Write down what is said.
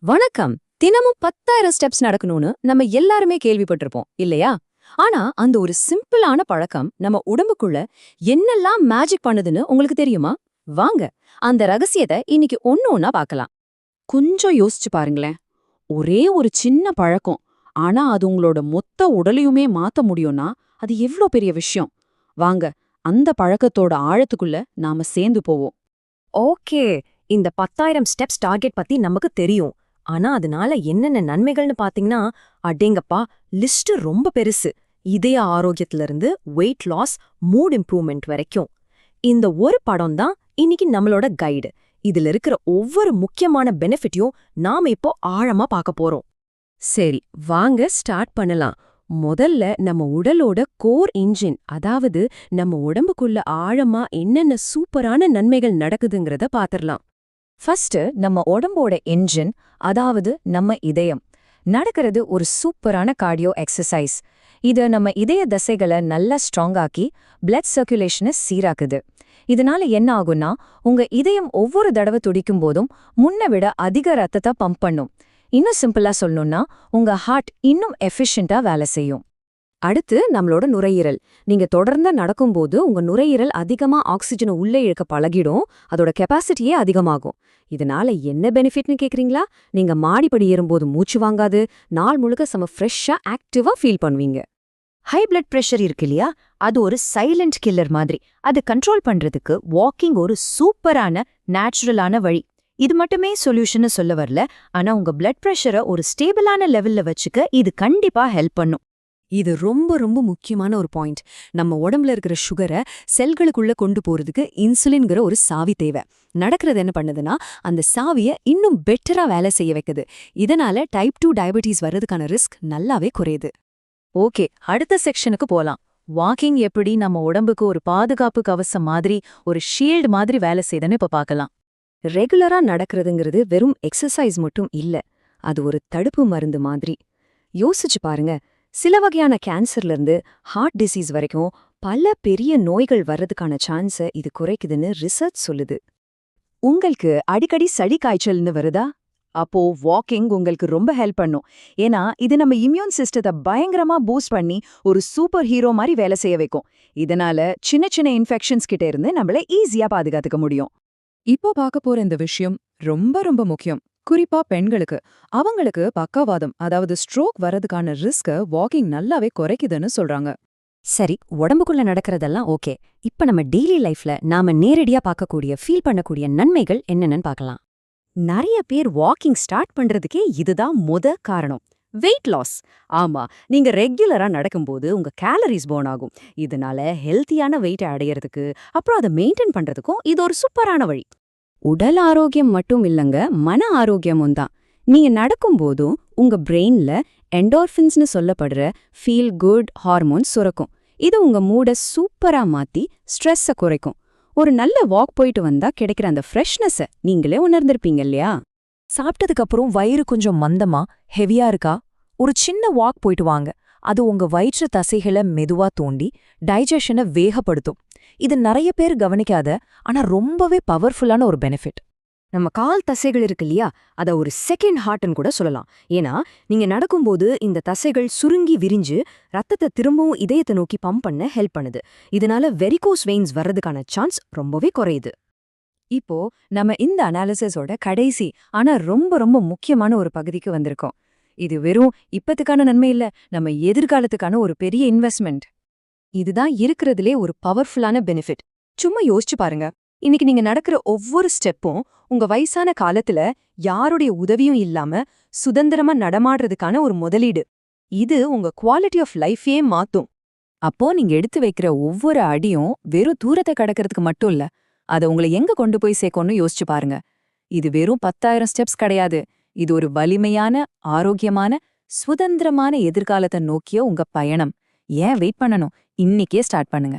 வணக்கம். தினமும் 10,000 ஸ்டெப்ஸ் நடக்கணும்னு நம்ம எல்லாருமே கேள்விப்பட்டிருப்போம் இல்லையா? ஆனா அந்த ஒரு சிம்பிளான பழக்கம் நம்ம உடம்புக்குள்ள என்னெல்லாம் மேஜிக் பண்ணுதுன்னு உங்களுக்கு தெரியுமா? வாங்க அந்த ரகசியத்தை இன்னைக்கு ஒண்ணா பார்க்கலாம். கொஞ்சம் யோசிச்சு பாருங்களேன். ஒரே ஒரு சின்ன பழக்கம், ஆனா அது உங்களோட மொத்த உடலையுமே மாத்த முடியும்னா அது எவ்ளோ பெரிய விஷயம். வாங்க, அந்த பழக்கத்தோட ஆழத்துக்குள்ள நாம சேர்ந்து போவோம். ஓகே, இந்த 10,000 ஸ்டெப்ஸ் டார்கெட் பத்தி நமக்கு தெரியும். ஆனா அதனால என்னென்ன நன்மைகள்னு பாத்தீங்கன்னா, அடேங்கப்பா, லிஸ்ட் ரொம்ப பெருசு. இதய ஆரோக்கியத்துல இருந்து வெயிட் லாஸ், மூட் இம்ப்ரூவ்மெண்ட் வரைக்கும். இந்த ஒரு படம் தான் இன்னைக்கு நம்மளோட கைடு. இதுல இருக்கிற ஒவ்வொரு முக்கியமான பெனிஃபிட்டையும் நாம இப்போ ஆழமா பார்க்க போறோம். சரி, வாங்க ஸ்டார்ட் பண்ணலாம். முதல்ல நம்ம உடலோட கோர் இன்ஜின், அதாவது நம்ம உடம்புக்குள்ள ஆழமா என்னென்ன சூப்பரான நன்மைகள் நடக்குதுங்கிறத பாத்திரலாம். ஃபர்ஸ்ட் நம்ம உடம்போட என்ஜின், அதாவது நம்ம இதயம் நடக்கிறது ஒரு சூப்பரான கார்டியோ எக்ஸசைஸ். இது நம்ம இதய தசைகளை நல்லா ஸ்ட்ராங் ஆக்கி பிளட் சர்க்குலேஷனை சீராக்குது. இதனால என்ன ஆகும்னா, உங்க இதயம் ஒவ்வொரு தடவை துடிக்கும் போதும் முன்ன விட அதிக ரத்தத்தை பம்ப் பண்ணும். இன்னும் சிம்பிளா சொல்லணும்னா, உங்க ஹார்ட் இன்னும் எஃபிஷியன்ட்டா வேலை செய்யும். அடுத்து நம்மளோட நுரையீரல். நீங்க தொடர்ந்து நடக்கும்போது உங்க நுரையீரல் அதிகமா ஆக்சிஜனை உள்ளே இழுக்க பழகிடும். அதோட கெப்பாசிட்டியே அதிகமாகும். இதனால என்ன பெனிஃபிட்னு கேக்குறீங்களா? நீங்க மாடிப்படி ஏறும்போது மூச்சு வாங்காது, நாள் முழுக்க செம ஃப்ரெஷ்ஷா ஆக்டிவா ஃபீல் பண்ணுவீங்க. ஹை பிளட் பிரஷர் இருக்கு இல்லையா, அது ஒரு சைலண்ட் கில்லர் மாதிரி. அது கண்ட்ரோல் பண்றதுக்கு வாக்கிங் ஒரு சூப்பரான நேச்சுரலான வழி. இது மட்டுமே சொல்யூஷன் சொல்ல வரல, ஆனா உங்க பிளட் பிரஷரை ஒரு ஸ்டேபிளான லெவல்ல வச்சுக்க இது கண்டிப்பா ஹெல்ப் பண்ணும். இது ரொம்ப ரொம்ப முக்கியமான ஒரு பாயிண்ட். நம்ம உடம்புல இருக்கிற சுகரை செல்களுக்குள்ள கொண்டு போறதுக்கு இன்சுலின்ங்கிற ஒரு சாவி தேவை. நடக்கிறது என்ன பண்ணுதுன்னா, அந்த சாவியை இன்னும் பெட்டரா வேலை செய்ய வைக்குது. இதனால டைப் 2 டயபெட்டிஸ் வர்றதுக்கான ரிஸ்க் நல்லாவே குறையுது. ஓகே, அடுத்த செக்ஷனுக்கு போலாம். வாக்கிங் எப்படி நம்ம உடம்புக்கு ஒரு பாதுகாப்பு கவசம் மாதிரி, ஒரு ஷீல்டு மாதிரி வேலை செய்யுதுன்னு இப்ப பார்க்கலாம். ரெகுலரா நடக்கிறதுங்கிறது வெறும் எக்ஸசைஸ் மட்டும் இல்ல, அது ஒரு தடுப்பு மருந்து மாதிரி. யோசிச்சு பாருங்க, சில வகையான கேன்சர்ல இருந்து ஹார்ட் டிசீஸ் வரைக்கும் பல பெரிய நோய்கள் வர்றதுக்கான சான்ஸை இது குறைக்குதுன்னு ரிசர்ச் சொல்லுது. உங்களுக்கு அடிக்கடி சளி காய்ச்சல்னு வருதா? அப்போ வாக்கிங் உங்களுக்கு ரொம்ப ஹெல்ப் பண்ணும். ஏன்னா இது நம்ம இம்யூன் சிஸ்டத்தை பயங்கரமா பூஸ்ட் பண்ணி ஒரு சூப்பர் ஹீரோ மாதிரி வேலை செய்ய வைக்கும். இதனால சின்ன சின்ன இன்ஃபெக்ஷன்ஸ் கிட்ட இருந்து நம்மள ஈஸியா பாதுகாத்துக்க முடியும். இப்போ பார்க்க போற இந்த விஷயம் ரொம்ப ரொம்ப முக்கியம். குறிப்பா பெண்களுக்கு. அவங்களுக்கு பக்கவாதம், அதாவது ஸ்ட்ரோக் வரதுக்கான ரிஸ்க வாக்கிங் நல்லாவே குறைக்குதுன்னு சொல்றாங்க. சரி, உடம்புக்குள்ள நடக்கிறதெல்லாம் ஓகே. இப்ப நம்ம டெய்லி லைஃப்ல நாம நேரடியா பார்க்கக்கூடிய, ஃபீல் பண்ணக்கூடிய நன்மைகள் என்னென்னு பார்க்கலாம். நிறைய பேர் வாக்கிங் ஸ்டார்ட் பண்றதுக்கே இதுதான் காரணம். Weight loss. ஆமா, நீங்க ரெகுலரா நடக்கும்போது உங்க கேலரிஸ் பர்ன் ஆகும். இதனால ஹெல்த்தியான வெயிட்டை அடையறதுக்கு, அப்புறம் அதை மெயின்டைன் பண்றதுக்கும் இது ஒரு சூப்பரான வழி. உடல் ஆரோக்கியம் மட்டும் இல்லங்க, மன ஆரோக்கியமும் தான். நீங்க நடக்கும்போதும் உங்க பிரெயின்ல என்டோர்ஃபின்ஸ்னு சொல்லப்படுற ஃபீல் குட் ஹார்மோன்ஸ் சுரக்கும். இது உங்க மூட சூப்பரா மாத்தி ஸ்ட்ரெஸ்ஸை குறைக்கும். ஒரு நல்ல வாக் போயிட்டு வந்தா கிடைக்கிற அந்த ஃப்ரெஷ்னஸை நீங்களே உணர்ந்திருப்பீங்க இல்லையா? சாப்பிட்டதுக்கு அப்புறம் வயிறு கொஞ்சம் மந்தமா ஹெவியா இருக்கா, ஒரு சின்ன வாக் போயிட்டு வாங்க. அது உங்க வயிற்று தசைகளை மெதுவா தூண்டி டைஜஷனை வேகப்படுத்தும். இது நிறைய பேர் கவனிக்காத, ஆனா ரொம்பவே பவர்ஃபுல்லான ஒரு பெனிஃபிட். நம்ம கால் தசைகள் இருக்கு இல்லையா, அத ஒரு செகண்ட் ஹார்ட்னு கூட சொல்லலாம். ஏன்னா நீங்க நடக்கும்போது இந்த தசைகள் சுருங்கி விரிஞ்சு ரத்தத்தை திரும்பவும் இதயத்தை நோக்கி பம்ப் பண்ண ஹெல்ப் பண்ணுது. இதனால வெரிகோஸ் வெயின்ஸ் வர்றதுக்கான சான்ஸ் ரொம்பவே குறையுது. இப்போ நம்ம இந்த அனாலிசிஸோட கடைசி ஆனா ரொம்ப ரொம்ப முக்கியமான ஒரு பகுதிக்கு வந்திருக்கோம். இது வெறும் இப்பத்துக்கான நன்மை இல்ல, நம்ம எதிர்காலத்துக்கான ஒரு பெரிய இன்வெஸ்ட்மெண்ட். இதுதான் இருக்கிறதுலே ஒரு பவர்ஃபுல்லான பெனிஃபிட். சும்மா யோசிச்சு பாருங்க, இன்னைக்கு நீங்க நடக்கிற ஒவ்வொரு ஸ்டெப்பும் உங்க வயசான காலத்துல யாருடைய உதவியும் இல்லாம சுதந்திரமா நடமாடுறதுக்கான ஒரு முதலீடு. இது உங்க குவாலிட்டி ஆஃப் லைஃபையே மாத்தும். அப்போ நீங்க எடுத்து வைக்கிற ஒவ்வொரு அடியும் வெறும் தூரத்தை கடக்கிறதுக்கு மட்டும் இல்ல, அதை உங்களை எங்க கொண்டு போய் சேர்க்கணும்னு யோசிச்சு பாருங்க. இது வெறும் 10,000 ஸ்டெப்ஸ் கிடையாது. இது ஒரு வலிமையான, ஆரோக்கியமான, சுதந்திரமான எதிர்காலத்தை நோக்கிய உங்க பயணம். ஏன் வெயிட் பண்ணணும்? இன்னைக்கே ஸ்டார்ட் பண்ணுங்க.